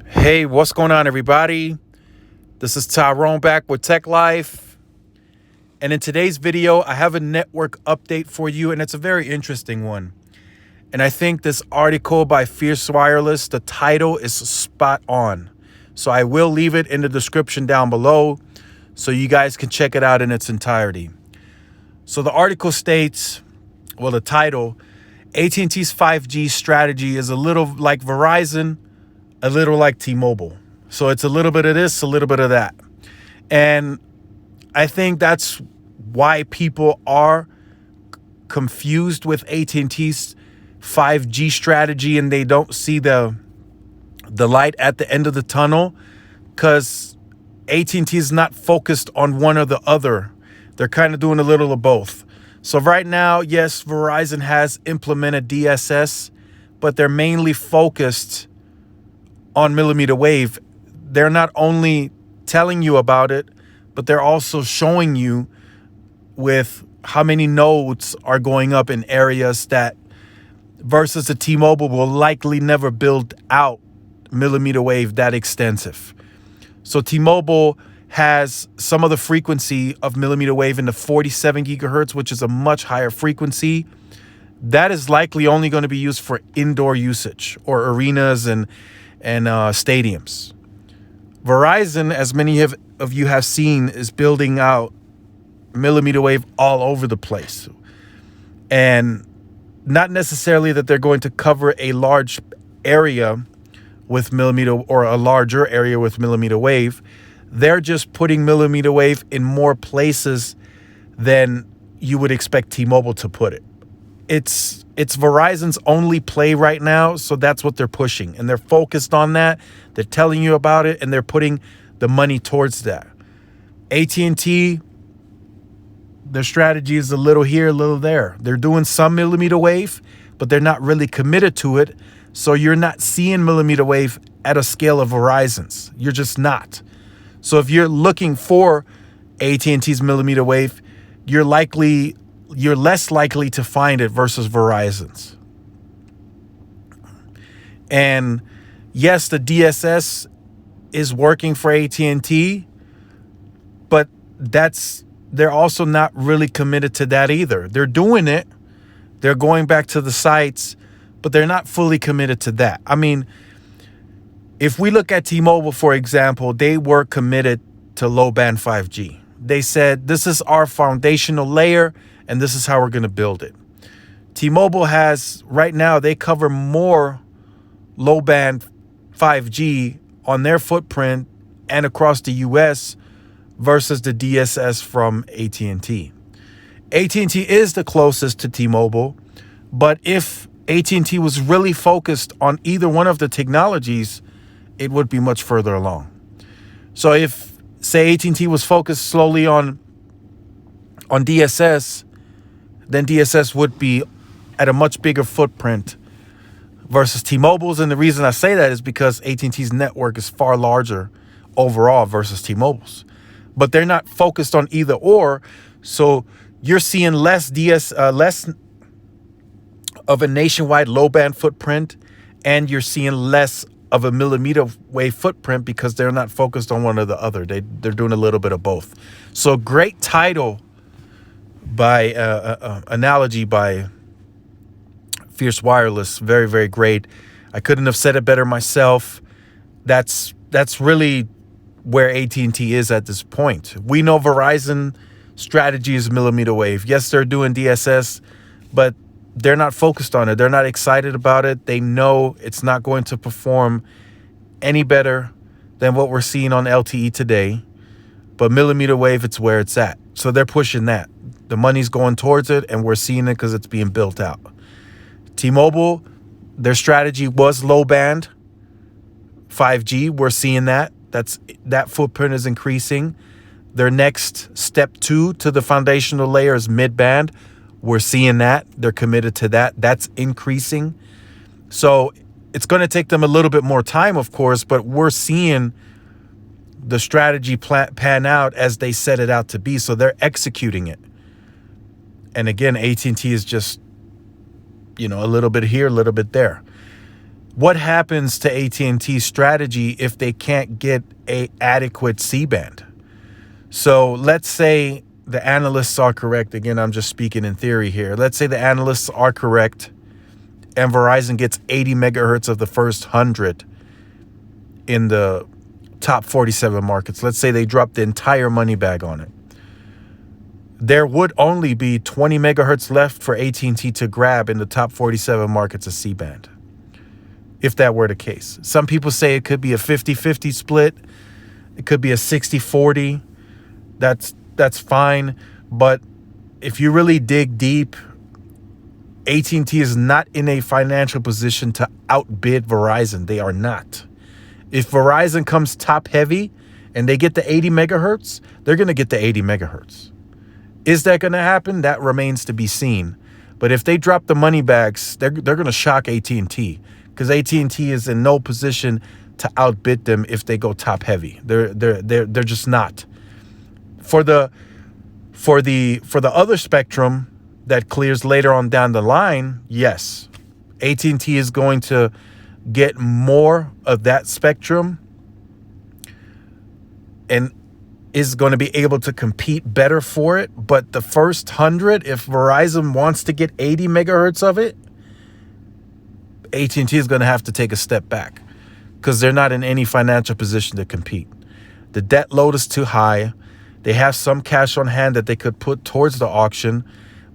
Hey, what's going on, everybody? This is Tyrone back with Tech Life. And in today's video, I have a network update for you, and it's a very interesting one. And I think this article by Fierce Wireless, the title is spot on. So I will leave it in the description down below so you guys can check it out in its entirety. So the article states, well, the title, AT&T's 5G strategy is a little like Verizon, a little like T-Mobile. So it's a little bit of this, a little bit of that. And I think that's why people are confused with AT&T's 5G strategy and they don't see the light at the end of the tunnel, because AT&T is not focused on one or the other. They're kind of doing a little of both. So right now, yes, Verizon has implemented DSS, but they're mainly focused on millimeter wave. They're not only telling you about it, but they're also showing you with how many nodes are going up in areas that versus the T-Mobile will likely never build out millimeter wave that extensive. So T-Mobile has some of the frequency of millimeter wave in the 47 gigahertz, which is a much higher frequency. That is likely only going to be used for indoor usage or arenas and stadiums. Verizon, as many of you have seen, is building out millimeter wave all over the place. And not necessarily that they're going to cover a large area with millimeter or a larger area with millimeter wave. They're just putting millimeter wave in more places than you would expect T-Mobile to put it. It's Verizon's only play right now, so that's what they're pushing. And they're focused on that. They're telling you about it, and they're putting the money towards that. AT&T, their strategy is a little here, a little there. They're doing some millimeter wave, but they're not really committed to it. So you're not seeing millimeter wave at a scale of Verizon's. You're just not. So if you're looking for AT&T's millimeter wave, you're less likely to find it versus Verizon's. And yes, the DSS is working for AT&T, but they're also not really committed to that either. They're doing it. They're going back to the sites, but they're not fully committed to that. I mean, if we look at T-Mobile, for example, they were committed to low-band 5G. They said, this is our foundational layer, and this is how we're going to build it. T-Mobile has, right now, they cover more low-band 5G on their footprint and across the U.S. versus the DSS from AT&T. AT&T is the closest to T-Mobile, but if AT&T was really focused on either one of the technologies, it would be much further along. So if, say, AT&T was focused slowly on DSS, then DSS would be at a much bigger footprint versus T-Mobile's. And the reason I say that is because AT&T's network is far larger overall versus T-Mobile's. But they're not focused on either or. So you're seeing less of a nationwide low-band footprint, and you're seeing less of a millimeter wave footprint because they're not focused on one or the other. They're doing a little bit of both. So great title by analogy by Fierce Wireless. Very, very great. I couldn't have said it better myself. That's really where AT&T is at this point. We know Verizon strategy is millimeter wave. Yes, they're doing DSS, but they're not focused on it. They're not excited about it. They know it's not going to perform any better than what we're seeing on LTE today. But millimeter wave, it's where it's at. So they're pushing that. The money's going towards it, and we're seeing it because it's being built out. T-Mobile, their strategy was low band 5G. We're seeing that. That footprint is increasing. Their next step 2 to the foundational layer is mid-band. We're seeing that. They're committed to that. That's increasing. So it's going to take them a little bit more time, of course, but we're seeing the strategy pan out as they set it out to be. So they're executing it. And again, AT&T is just, a little bit here, a little bit there. What happens to AT&T's strategy if they can't get a adequate C-band? So let's say the analysts are correct. Again, I'm just speaking in theory here. Let's say the analysts are correct and Verizon gets 80 megahertz of the first 100 in the top 47 markets. Let's say they drop the entire money bag on it. There would only be 20 megahertz left for AT&T to grab in the top 47 markets of C-band, if that were the case. Some people say it could be a 50-50 split. It could be a 60-40. That's fine. But if you really dig deep, AT&T is not in a financial position to outbid Verizon. They are not. If Verizon comes top heavy and they get the 80 megahertz, they're going to get the 80 megahertz. Is that going to happen? That remains to be seen. But if they drop the money bags, they're going to shock AT&T, because AT&T is in no position to outbid them if they go top heavy. They're just not. For the other spectrum that clears later on down the line, yes, AT&T is going to get more of that spectrum and is going to be able to compete better for it. But the first 100, if Verizon wants to get 80 megahertz of it, AT&T is going to have to take a step back, because they're not in any financial position to compete. The debt load is too high. They have some cash on hand that they could put towards the auction,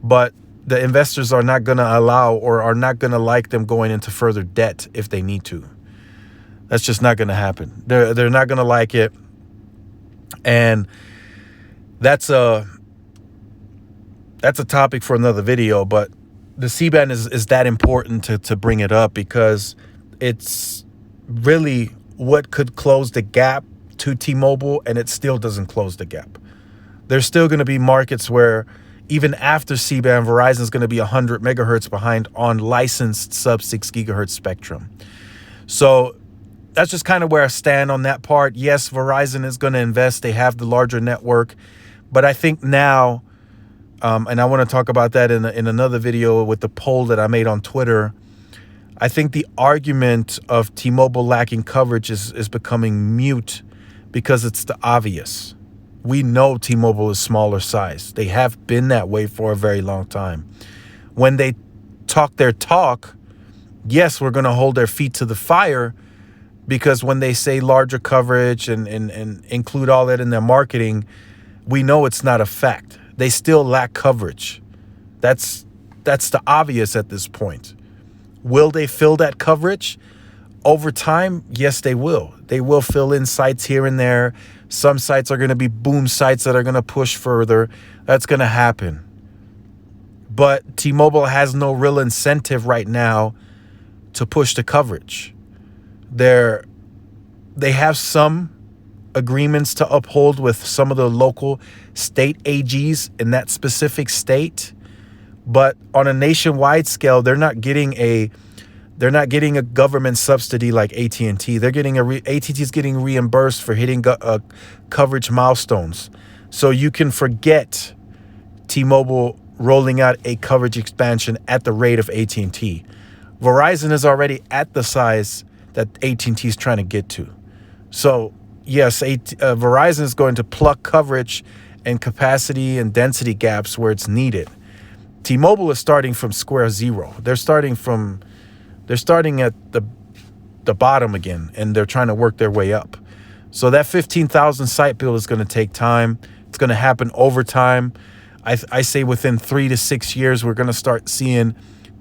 but the investors are not going to allow, or are not going to like them going into further debt if they need to. That's just not going to happen. They're not going to like it. And that's a topic for another video, but the C-band is that important to bring it up, because it's really what could close the gap to T-Mobile, and it still doesn't close the gap. There's still going to be markets where even after C-band, Verizon is going to be 100 megahertz behind on licensed sub-6 gigahertz spectrum. So that's just kind of where I stand on that part. Yes, Verizon is going to invest. They have the larger network. But I think now, and I want to talk about that in another video with the poll that I made on Twitter, I think the argument of T-Mobile lacking coverage is becoming mute, because it's the obvious. We know T-Mobile is smaller size. They have been that way for a very long time. When they talk their talk, yes, we're going to hold their feet to the fire, because when they say larger coverage and include all that in their marketing, we know it's not a fact. They still lack coverage. That's the obvious at this point. Will they fill that coverage? Over time, yes, they will. They will fill in sites here and there. Some sites are going to be boom sites that are going to push further. That's going to happen. But T-Mobile has no real incentive right now to push the coverage. They have some agreements to uphold with some of the local state AGs in that specific state, but on a nationwide scale, they're not getting a government subsidy like AT&T. AT&T is getting reimbursed for hitting coverage milestones. So you can forget T-Mobile rolling out a coverage expansion at the rate of AT&T. Verizon is already at the size that AT&T is trying to get to. So yes, Verizon is going to pluck coverage and capacity and density gaps where it's needed. T-Mobile is starting from square zero. They're starting at the bottom again, and they're trying to work their way up. So that 15,000 site build is going to take time. It's going to happen over time. I say within 3 to 6 years, we're going to start seeing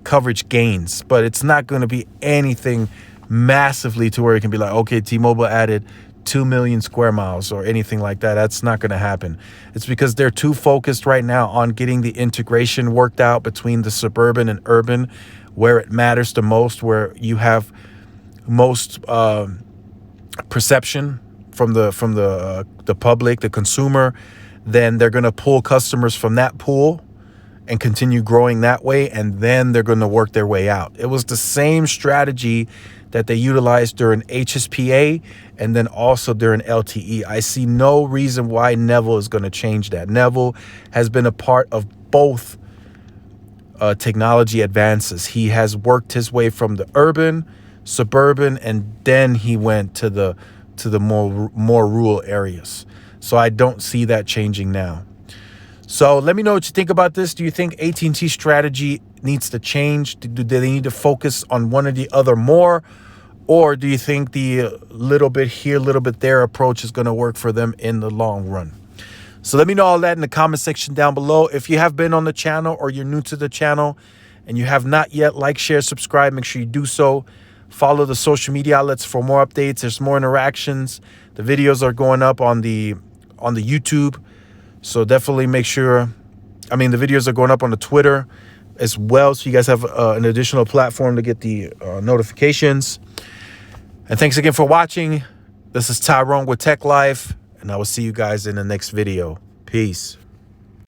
coverage gains, but it's not going to be anything massively to where it can be like, okay, T-Mobile added 2 million square miles or anything like that. That's not going to happen. It's because they're too focused right now on getting the integration worked out between the suburban and urban, where it matters the most, where you have most perception from the public, the consumer. Then they're going to pull customers from that pool and continue growing that way, and then they're going to work their way out. It was the same strategy that they utilized during HSPA and then also during LTE. I see no reason why Neville is going to change that. Neville has been a part of both technology advances. He has worked his way from the urban suburban, and then he went to the more rural areas. So I don't see that changing now. So let me know what you think about this. Do you think AT&T strategy needs to change? Do they need to focus on one or the other more? Or do you think the little bit here, little bit there approach is going to work for them in the long run? So let me know all that in the comment section down below. If you have been on the channel or you're new to the channel and you have not yet liked, share, subscribe, make sure you do so. Follow the social media outlets for more updates. There's more interactions. The videos are going up on the YouTube. So definitely make sure, the videos are going up on the Twitter as well. So you guys have an additional platform to get the notifications. And thanks again for watching. This is Tyrone with Tech Life, and I will see you guys in the next video. Peace.